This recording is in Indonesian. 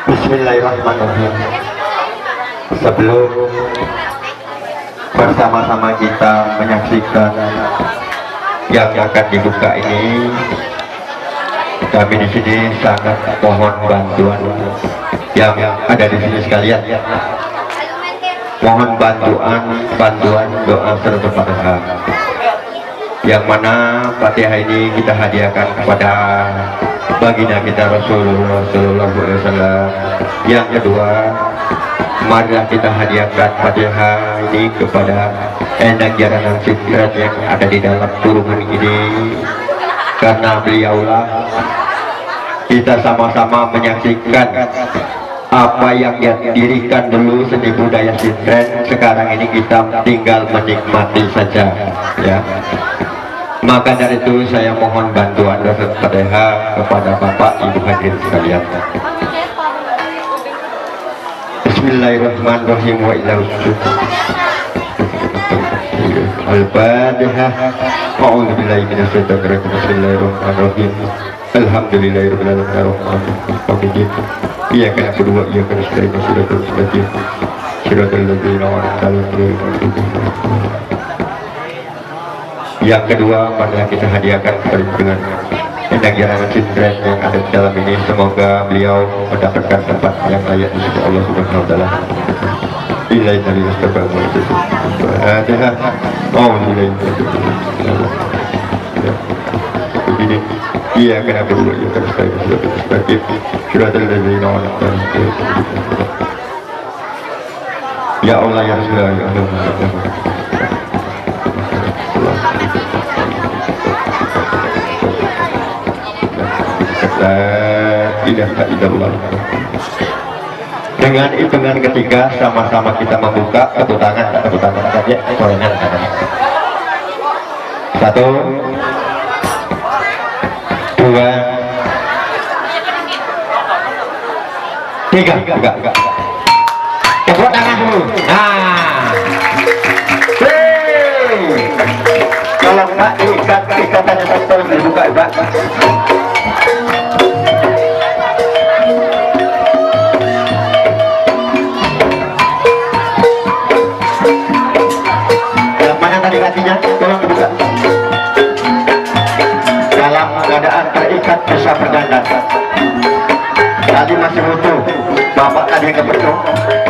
Bismillahirrahmanirrahim. Sebelum bersama-sama kita menyaksikan yang akan dibuka ini, kami di sini sangat mohon bantuan yang ada di sini sekalian. Mohon bantuan doa serta Fatihah. Yang mana Fatihah ini kita hadiahkan kepada baginda kita Rasulullah Sallallahu Alaihi Wasallam. Yang kedua, marilah kita hadiahkan Fatihah ini kepada Endang Jaranan Sintren yang ada di dalam kurungan ini, karena beliaulah kita sama-sama menyaksikan apa yang didirikan dulu seni budaya Sintren. Sekarang ini kita tinggal menikmati saja, ya. Maka dari itu saya mohon bantuan dan Fatihah kepada Bapak Ibu hadirin sekalian. Bismillahirrahmanirrahim wa ila Al-Fatihah. A'udzu billahi minasy syaithanir rajim. Bismillahirrahmanirrahim. Alhamdulillahirabbil alamin. Iyyaka na'budu wa iyyaka nasta'in. Shiratal mustaqim. Shiratal ladzina an'amta 'alaihim. Yang kedua, marilah kita hadiahkan dengan Endang Jaranan Sintren yang ada di dalam ini. Semoga beliau mendapatkan tempat yang layak di sisi Allah Subhanahu wa taala. Ilahi dari Fatihah. Oh, begini. Iya, kenapa dulu ya kan saya sudah terjadi ya Allah ya sudah ya Allah. Ilaha illallah. Dengan hitungan ketiga sama-sama kita membuka. Tepuk tangan saja, gorengan katanya. 1, 2, 3. Buka. Tepuk tangan dulu. Nah. Mbak. Yang mana tadi kakinya? Tolong dibuka. Dalam keadaan terikat bisa berdandan. Tadi masih butuh. Bapak tadi yang kebetulan.